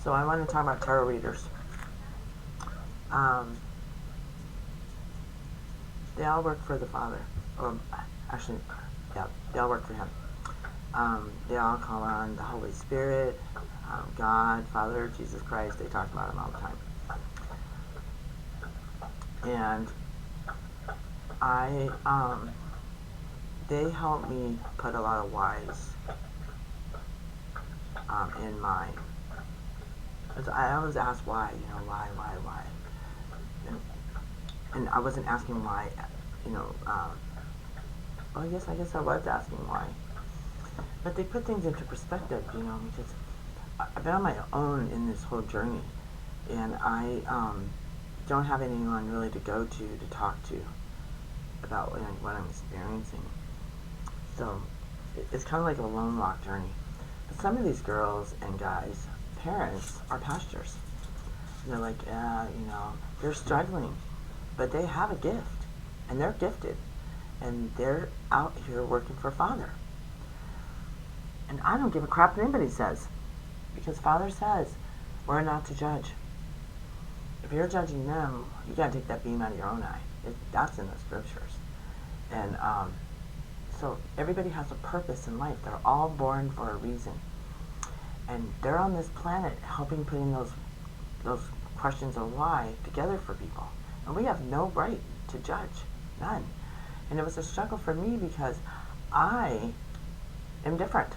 So I want to talk about tarot readers. They all work for the Father. Actually, yeah, they all work for Him. They all call on the Holy Spirit, God, Father, Jesus Christ. They talk about Him all the time. And they help me put a lot of whys in my. I always ask why, why. And I wasn't asking why, well, I guess I was asking why. But they put things into perspective, because I've been on my own in this whole journey, and I don't have anyone really to go to talk to about what I'm experiencing. So it's kind of like a lone rock journey. But some of these girls and guys, parents, are pastors. And they're like, they're struggling, but they have a gift, and they're gifted, and they're out here working for Father. And I don't give a crap what anybody says, because Father says we're not to judge. If you're judging them, you got to take that beam out of your own eye. That's in the scriptures. And so everybody has a purpose in life. They're all born for a reason. And they're on this planet helping putting those questions of why together for people. And we have no right to judge. None. And it was a struggle for me because I am different.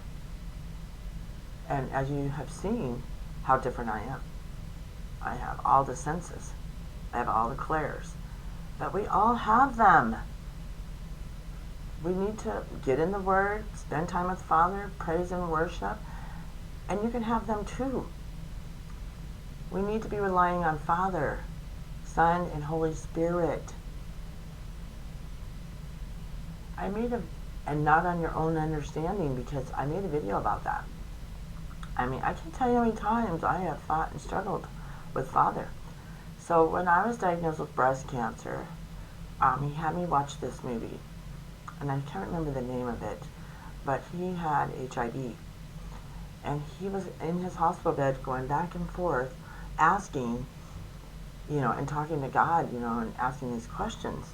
And as you have seen how different I am. I have all the senses. I have all the clairs. But we all have them. We need to get in the Word, spend time with Father, praise and worship, and you can have them too. We need to be relying on Father, Son, and Holy Spirit. And not on your own understanding, because I made a video about that. I can't tell you how many times I have fought and struggled with Father. So when I was diagnosed with breast cancer, he had me watch this movie, and I can't remember the name of it, but he had HIV, and he was in his hospital bed going back and forth asking, and talking to God, and asking these questions.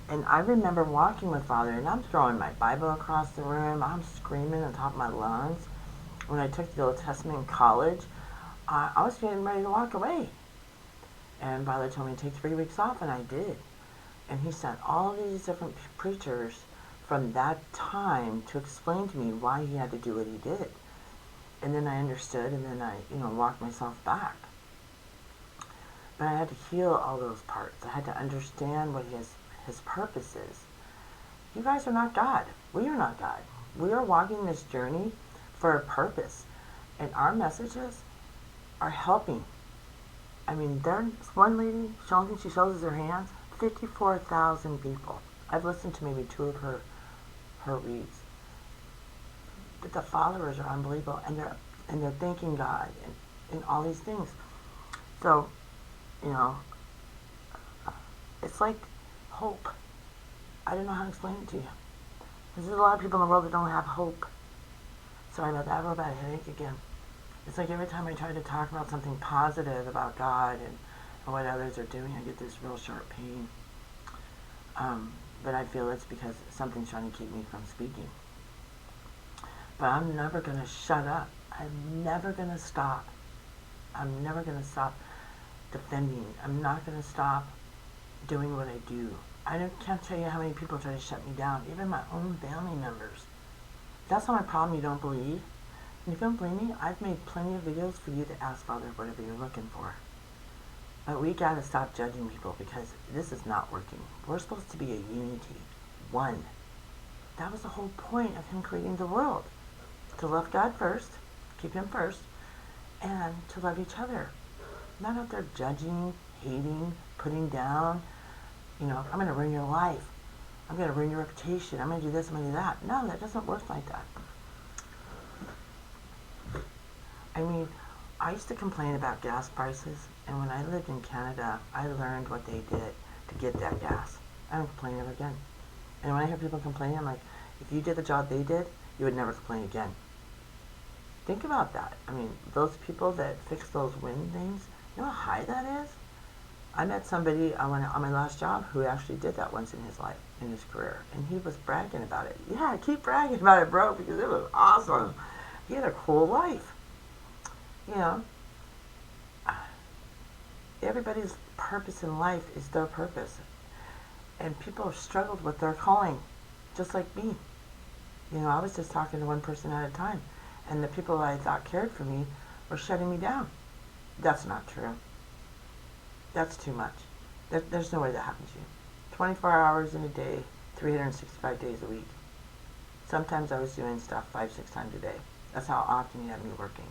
And I remember walking with Father, and I'm throwing my Bible across the room, I'm screaming on top of my lungs. When I took the Old Testament in college, I was getting ready to walk away. And Father told me to take 3 weeks off, and I did. And he sent all these different preachers from that time to explain to me why he had to do what he did. And then I understood, and then I, walked myself back. But I had to heal all those parts. I had to understand what his purpose is. You guys are not God. We are not God. We are walking this journey for a purpose. And our messages are helping. There's one lady, she shows us her hands, 54,000 people. I've listened to maybe 2 of her reads. But the followers are unbelievable, and they're thanking God and all these things. So, it's like hope. I don't know how to explain it to you. There's a lot of people in the world that don't have hope. Sorry about that. I have a headache again. It's like every time I try to talk about something positive about God and what others are doing, I get this real sharp pain. But I feel it's because something's trying to keep me from speaking. But I'm never going to shut up. I'm never going to stop. I'm never going to stop defending. I'm not going to stop doing what I do. Can't tell you how many people try to shut me down, even my own family members. If that's not my problem, you don't believe. And if you don't believe me, I've made plenty of videos for you to ask Father whatever you're looking for. But we gotta stop judging people, because this is not working. We're supposed to be a unity, one. That was the whole point of Him creating the world. To love God first, keep Him first, and to love each other. Not out there judging, hating, putting down, I'm going to ruin your life. I'm going to ruin your reputation. I'm going to do this, I'm going to do that. No, that doesn't work like that. I used to complain about gas prices, and when I lived in Canada, I learned what they did to get that gas. I don't complain ever again. And when I hear people complaining, I'm like, if you did the job they did, you would never complain again. Think about that. I mean, those people that fix those wind things, you know how high that is? I met somebody on my last job who actually did that once in his life, in his career, and he was bragging about it. Yeah, keep bragging about it, bro, because it was awesome. He had a cool life. You know, everybody's purpose in life is their purpose, and people have struggled with their calling, just like me. You know, I was just talking to one person at a time, and the people I thought cared for me were shutting me down. That's not true. That's too much. There's no way that happens to you. 24 hours in a day, 365 days a week. Sometimes I was doing stuff 5, 6 times a day. That's how often he had me working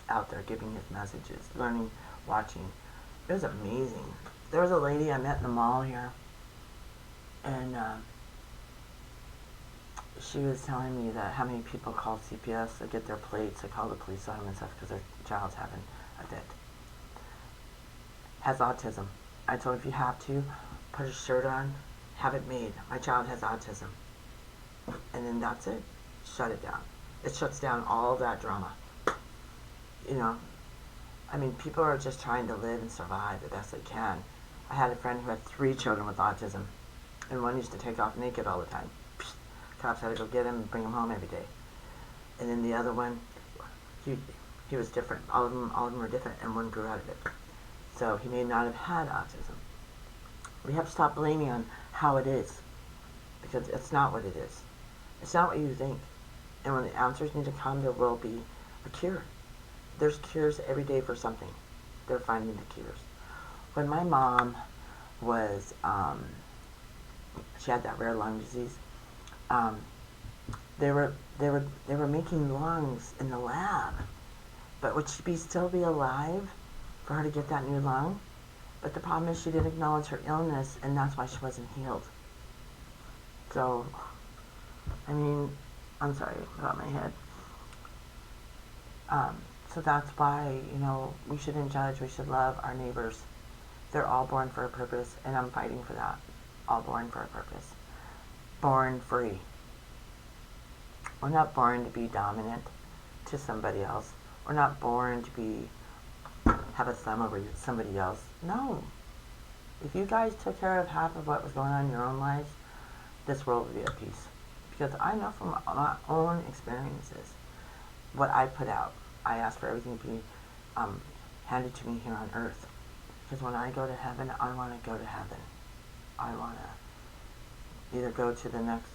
out there, giving his messages, learning, watching. It was amazing. There was a lady I met in the mall here, and she was telling me that how many people call CPS to get their plates, they call the police on them and stuff because their child's having a fit. Has autism. I told her if you have to, put a shirt on, have it made. My child has autism. And then that's it. Shut it down. It shuts down all that drama. You know, I mean, people are just trying to live and survive the best they can. I had a friend who had 3 children with autism, and one used to take off naked all the time. Cops had to go get him and bring him home every day. And then the other one, he was different. All of them were different, and one grew out of it. So he may not have had autism. We have to stop blaming on how it is, because it's not what it is. It's not what you think. And when the answers need to come, there will be a cure. There's cures every day for something. They're finding the cures. When my mom was, she had that rare lung disease. They were making lungs in the lab, but would she still be alive for her to get that new lung? But the problem is she didn't acknowledge her illness, and that's why she wasn't healed. So, I mean, I'm sorry about my head. So that's why, you know, we shouldn't judge, we should love our neighbors. They're all born for a purpose, and I'm fighting for that. All born for a purpose. Born free. We're not born to be dominant to somebody else. We're not born to have a thumb over somebody else. No. If you guys took care of half of what was going on in your own lives, this world would be at peace. Because I know from my own experiences what I put out. I ask for everything to be handed to me here on earth. Because when I go to heaven, I want to go to heaven. I want to either go to the next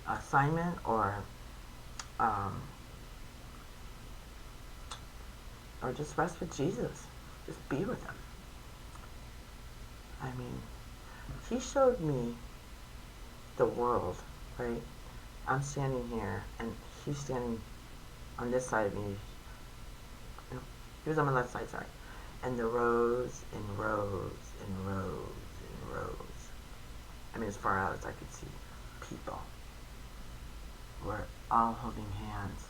assignment or just rest with Jesus. Just be with him. I mean, he showed me the world, right? I'm standing here, and he's standing on this side of me. No, he was on my left side, sorry. And the rows and rows and rows and rows. I mean, as far out as I could see, people were all holding hands.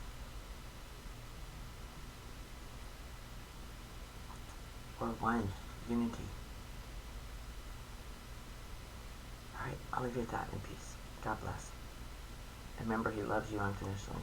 We're one, unity. Alright, I'll leave you with that in peace. God bless. And remember, he loves you unconditionally.